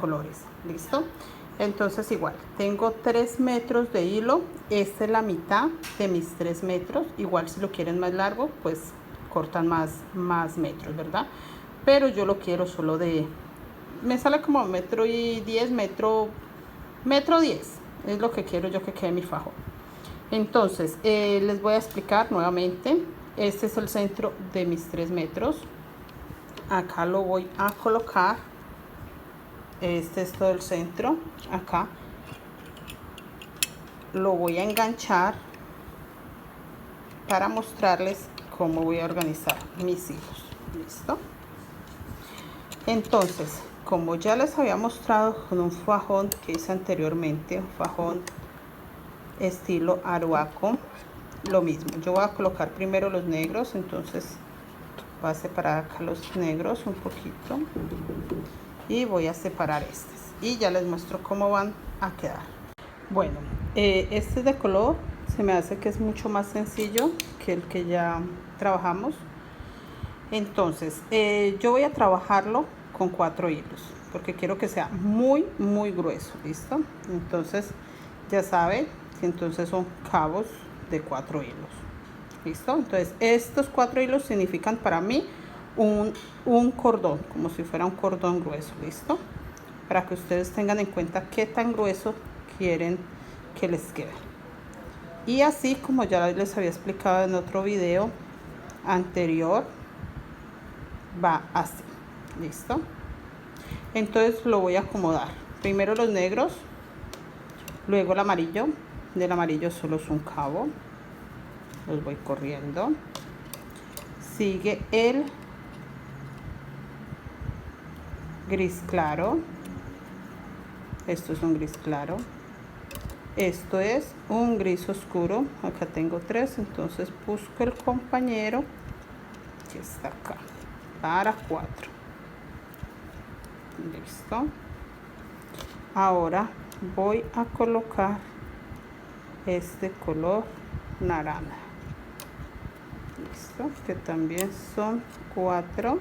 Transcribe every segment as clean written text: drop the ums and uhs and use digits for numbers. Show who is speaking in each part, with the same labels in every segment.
Speaker 1: colores. ¿Listo? Entonces igual, tengo 3 metros de hilo. Esta es la mitad de mis 3 metros. Igual si lo quieren más largo, pues cortan más metros, ¿verdad? Pero yo lo quiero solo de... Me sale como metro y 10, metro 10. Es lo que quiero yo que quede mi fajón. Entonces, les voy a explicar nuevamente. Este es el centro de mis 3 metros. Acá lo voy a colocar. Este es todo el centro. Acá lo voy a enganchar para mostrarles cómo voy a organizar mis hilos. ¿Listo? Entonces, como ya les había mostrado con un fajón que hice anteriormente, un fajón estilo aruaco, lo mismo. Yo voy a colocar primero los negros, entonces voy a separar acá los negros un poquito y voy a separar estos y ya les muestro cómo van a quedar. Bueno, este de color se me hace que es mucho más sencillo que el que ya trabajamos. Entonces yo voy a trabajarlo con 4 hilos porque quiero que sea muy grueso. ¿Listo? Entonces ya saben que entonces son cabos de 4 hilos. ¿Listo? Entonces estos 4 hilos significan para mí un cordón, como si fuera un cordón grueso. ¿Listo? Para que ustedes tengan en cuenta qué tan grueso quieren que les quede. Y así como ya les había explicado en otro video anterior, va así. ¿Listo? Entonces lo voy a acomodar. Primero los negros, luego el amarillo. Del amarillo solo es un cabo. Los voy corriendo. Sigue el gris claro. Esto es un gris claro. Esto es un gris oscuro. Acá tengo 3, entonces busco el compañero que está acá para 4. Listo. Ahora voy a colocar este color naranja. Listo, que también son 4.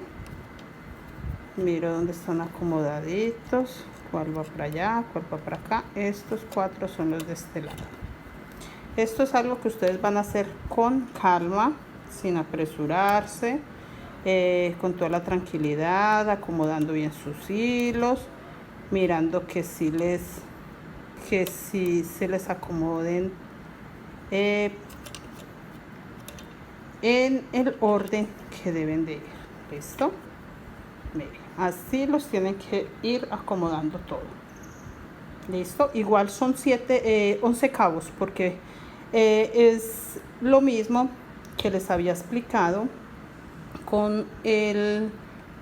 Speaker 1: Miro dónde están acomodaditos, cuál va para allá, cuál va para acá. Estos 4 son los de este lado. Esto es algo que ustedes van a hacer con calma, sin apresurarse, con toda la tranquilidad, acomodando bien sus hilos, mirando que si se les acomoden en el orden que deben de ir. ¿Listo? Miren, así los tienen que ir acomodando todo. ¿Listo? Igual son 11 cabos porque es lo mismo que les había explicado con el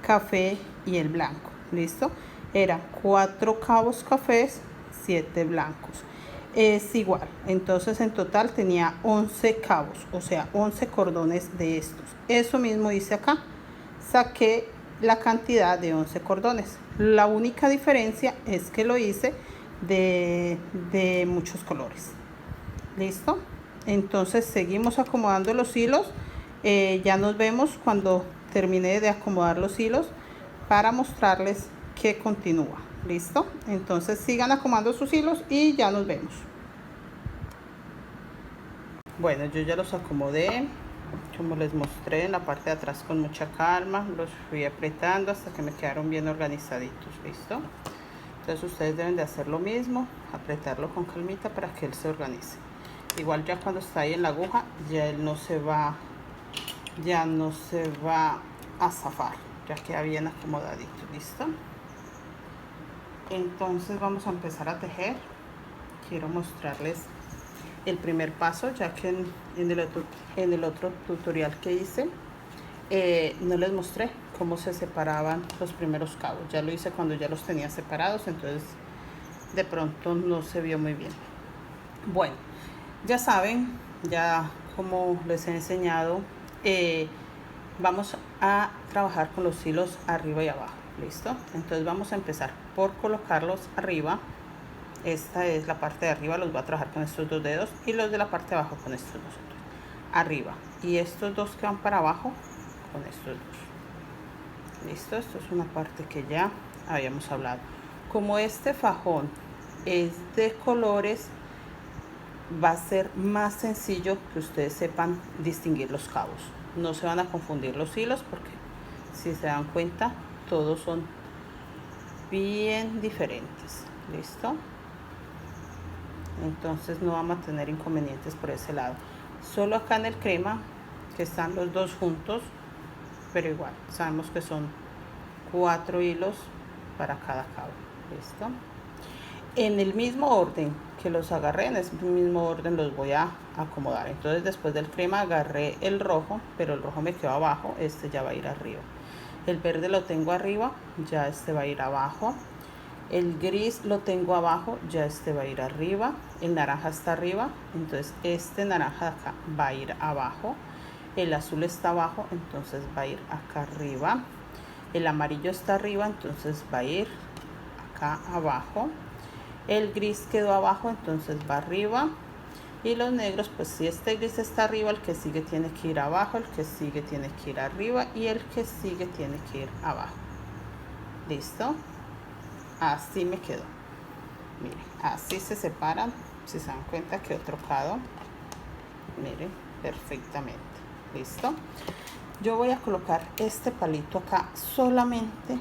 Speaker 1: café y el blanco. ¿Listo? Eran 4 cabos cafés, 7 blancos. Es igual, entonces en total tenía 11 cabos, o sea 11 cordones de estos. Eso mismo hice acá, saqué la cantidad de 11 cordones. La única diferencia es que lo hice de muchos colores. ¿Listo? Entonces seguimos acomodando los hilos. Ya nos vemos cuando termine de acomodar los hilos para mostrarles que continúa. ¿Listo? Entonces sigan acomodando sus hilos y ya nos vemos. Bueno, yo ya los acomodé, como les mostré, en la parte de atrás con mucha calma. Los fui apretando hasta que me quedaron bien organizaditos. ¿Listo? Entonces ustedes deben de hacer lo mismo, apretarlo con calmita para que él se organice. Igual ya cuando está ahí en la aguja, ya él no se va a zafar, ya queda bien acomodadito. ¿Listo? Entonces vamos a empezar a tejer. Quiero mostrarles el primer paso, ya que en el otro tutorial que hice no les mostré cómo se separaban los primeros cabos. Ya lo hice cuando ya los tenía separados, entonces de pronto no se vio muy bien. Bueno, ya saben, ya como les he enseñado, vamos a trabajar con los hilos arriba y abajo. ¿Listo? Entonces vamos a empezar por colocarlos arriba. Esta es la parte de arriba, los voy a trabajar con estos 2 dedos, y los de la parte de abajo con estos 2 dedos arriba, y estos 2 que van para abajo con estos 2. Listo, esto es una parte que ya habíamos hablado. Como este fajón es de colores, va a ser más sencillo que ustedes sepan distinguir los cabos. No se van a confundir los hilos porque si se dan cuenta todos son bien diferentes. ¿Listo? Entonces no vamos a tener inconvenientes por ese lado. Solo acá en el crema, que están los dos juntos, pero igual sabemos que son 4 hilos para cada cabo. ¿Listo? En el mismo orden que los agarré, en ese mismo orden los voy a acomodar. Entonces después del crema agarré el rojo, pero el rojo me quedó abajo, este ya va a ir arriba. El verde lo tengo arriba, ya este va a ir abajo. El gris lo tengo abajo, ya este va a ir arriba. El naranja está arriba, entonces este naranja de acá va a ir abajo. El azul está abajo, entonces va a ir acá arriba. El amarillo está arriba, entonces va a ir acá abajo. El gris quedó abajo, entonces va arriba. Y los negros, pues si este gris está arriba, el que sigue tiene que ir abajo, el que sigue tiene que ir arriba y el que sigue tiene que ir abajo. ¿Listo? Así me quedó. Miren, así se separan. Si se dan cuenta quedó trocado. Miren, perfectamente. ¿Listo? Yo voy a colocar este palito acá solamente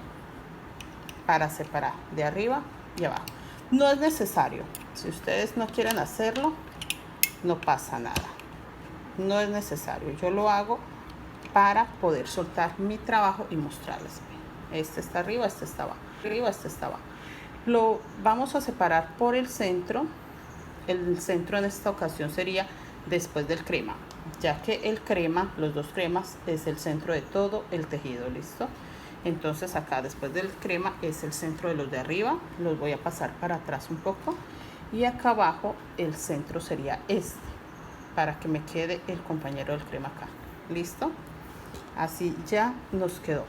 Speaker 1: para separar de arriba y abajo. No es necesario. Si ustedes no quieren hacerlo, no pasa nada. No es necesario. Yo lo hago para poder soltar mi trabajo y mostrarles. Este está arriba, este está abajo. Arriba, este está abajo. Lo vamos a separar por el centro. El centro en esta ocasión sería después del crema, ya que el crema, los dos cremas, es el centro de todo el tejido. ¿Listo? Entonces acá después del crema es el centro de los de arriba. Los voy a pasar para atrás un poco. Y acá abajo el centro sería este, para que me quede el compañero del crema acá. ¿Listo? Así ya nos quedó.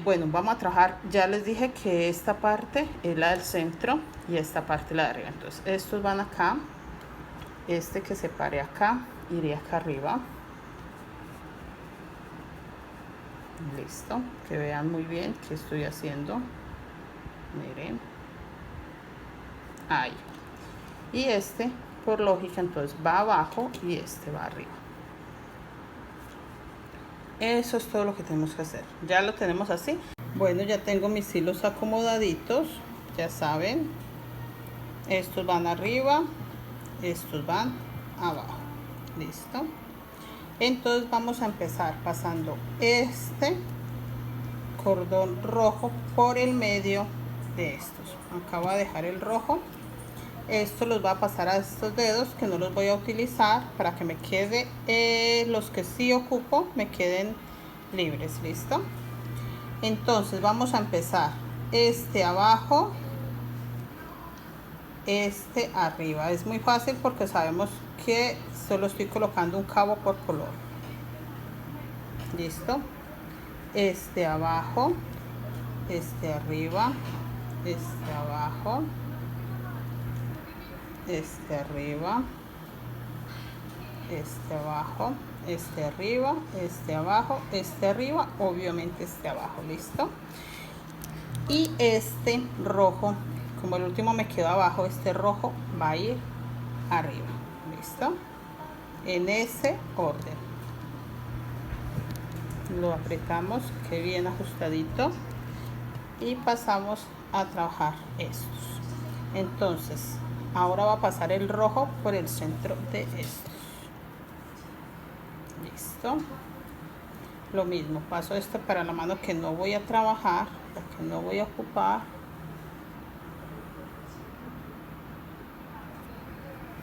Speaker 1: Bueno, vamos a trabajar. Ya les dije que esta parte es la del centro y esta parte la de arriba. Entonces estos van acá. Este que separe acá iría acá arriba. Listo, que vean muy bien qué estoy haciendo. Miren, ahí. Y este, por lógica, entonces va abajo y este va arriba. Eso es todo lo que tenemos que hacer. Ya lo tenemos así. Bueno, ya tengo mis hilos acomodaditos. Ya saben, estos van arriba, estos van abajo. Listo. Entonces vamos a empezar pasando este cordón rojo por el medio de estos. Acá voy a dejar el rojo. Esto los va a pasar a estos dedos que no los voy a utilizar para que me quede los que sí ocupo me queden libres. Listo. Entonces vamos a empezar este abajo, este arriba. Es muy fácil porque sabemos que solo estoy colocando un cabo por color. Listo. Este abajo, este arriba, este abajo, este arriba, este abajo, este arriba, este abajo, este arriba, obviamente este abajo. Listo. Y este rojo, como el último me quedó abajo, este rojo va a ir arriba. Listo. En ese orden. Lo apretamos, que bien ajustadito, y pasamos a trabajar estos. Entonces ahora va a pasar el rojo por el centro de estos. Listo. Lo mismo, paso esto para la mano que no voy a trabajar, la que no voy a ocupar.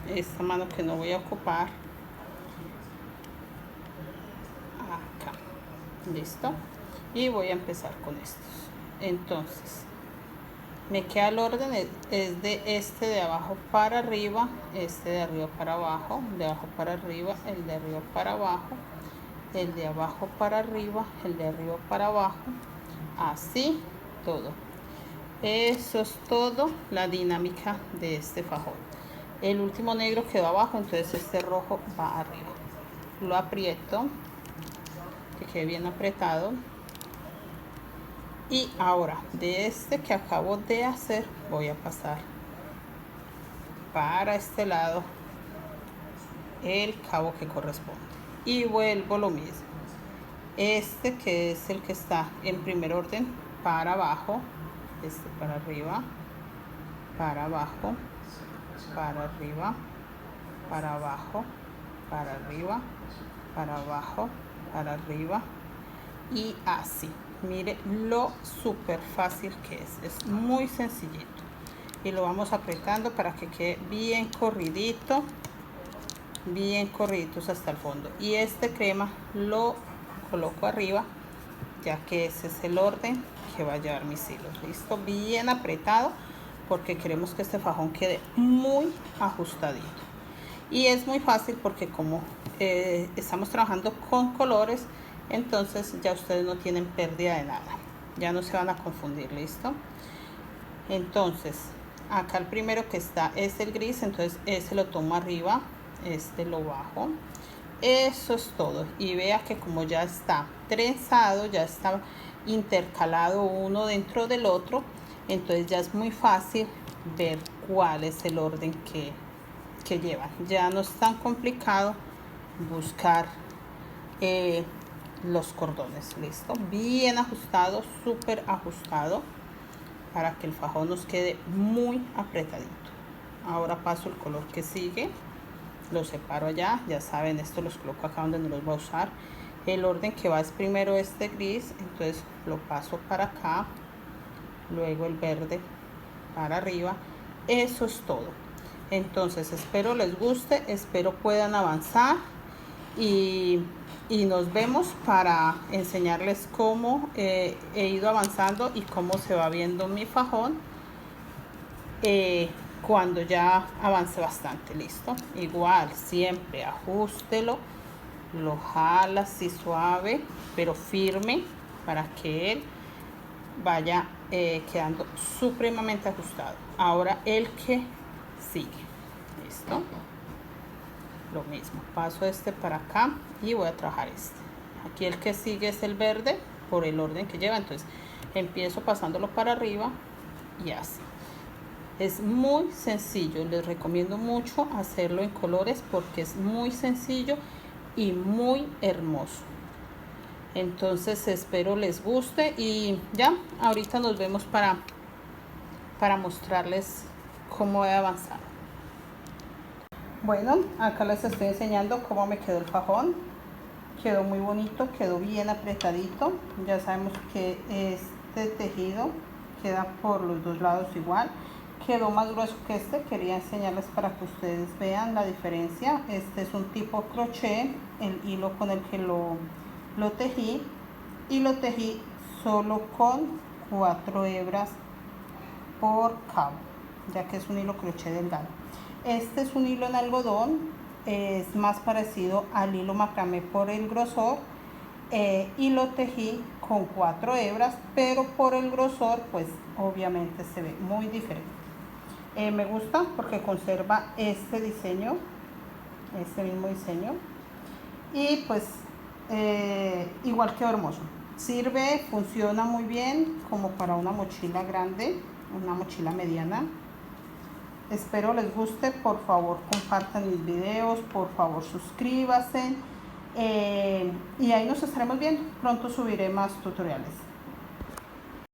Speaker 1: Esta mano que no voy a ocupar. Acá. Listo. Y voy a empezar con estos. Entonces me queda el orden es de este de abajo para arriba, este de arriba para abajo, de abajo para arriba, el de arriba para abajo, el de abajo para arriba, el de arriba para abajo, así todo. Eso es todo la dinámica de este fajón. El último negro quedó abajo, entonces este rojo va arriba. Lo aprieto, que quede bien apretado. Y ahora de este que acabo de hacer voy a pasar para este lado el cabo que corresponde y vuelvo lo mismo. Este que es el que está en primer orden para abajo, este para arriba, para abajo, para arriba, para abajo, para arriba, para abajo, para arriba y así. Mire lo súper fácil que es muy sencillito y lo vamos apretando para que quede bien corriditos hasta el fondo. Y este crema lo coloco arriba, ya que ese es el orden que va a llevar mis hilos. Listo, bien apretado, porque queremos que este fajón quede muy ajustadito. Y es muy fácil porque como estamos trabajando con colores, entonces ya ustedes no tienen pérdida de nada, ya no se van a confundir. Listo, entonces acá el primero que está es el gris, entonces ese lo tomo arriba, este lo bajo. Eso es todo. Y vea que como ya está trenzado, ya está intercalado uno dentro del otro, entonces ya es muy fácil ver cuál es el orden que llevan. Ya no es tan complicado buscar los cordones. Listo, bien ajustado, súper ajustado, para que el fajón nos quede muy apretadito. Ahora paso el color que sigue, lo separo allá, ya saben, esto los coloco acá donde no los voy a usar. El orden que va es primero este gris, entonces lo paso para acá, luego el verde para arriba. Eso es todo. Entonces espero les guste, espero puedan avanzar y nos vemos para enseñarles cómo he ido avanzando y cómo se va viendo mi fajón cuando ya avance bastante. Listo, igual siempre ajustelo, lo jala así suave pero firme para que él vaya quedando supremamente ajustado. Ahora el que sigue, listo, lo mismo, paso este para acá y voy a trabajar este. Aquí el que sigue es el verde por el orden que lleva, entonces empiezo pasándolo para arriba y así. Es muy sencillo, les recomiendo mucho hacerlo en colores porque es muy sencillo y muy hermoso. Entonces espero les guste y ya ahorita nos vemos para mostrarles cómo he avanzado. Bueno, acá les estoy enseñando cómo me quedó el fajón. Quedó muy bonito, quedó bien apretadito. Ya sabemos que este tejido queda por los dos lados igual. Quedó más grueso que este, quería enseñarles para que ustedes vean la diferencia. Este es un tipo crochet, el hilo con el que lo tejí, y lo tejí solo con 4 hebras por cabo, ya que es un hilo crochet delgado. Este es un hilo en algodón, es más parecido al hilo macramé por el grosor, y lo tejí con 4 hebras, pero por el grosor pues obviamente se ve muy diferente. Me gusta porque conserva este diseño, este mismo diseño, y pues igual quedó hermoso. Sirve, funciona muy bien como para una mochila grande, una mochila mediana. Espero les guste, por favor compartan mis videos, por favor suscríbanse, y ahí nos estaremos viendo. Pronto subiré más tutoriales.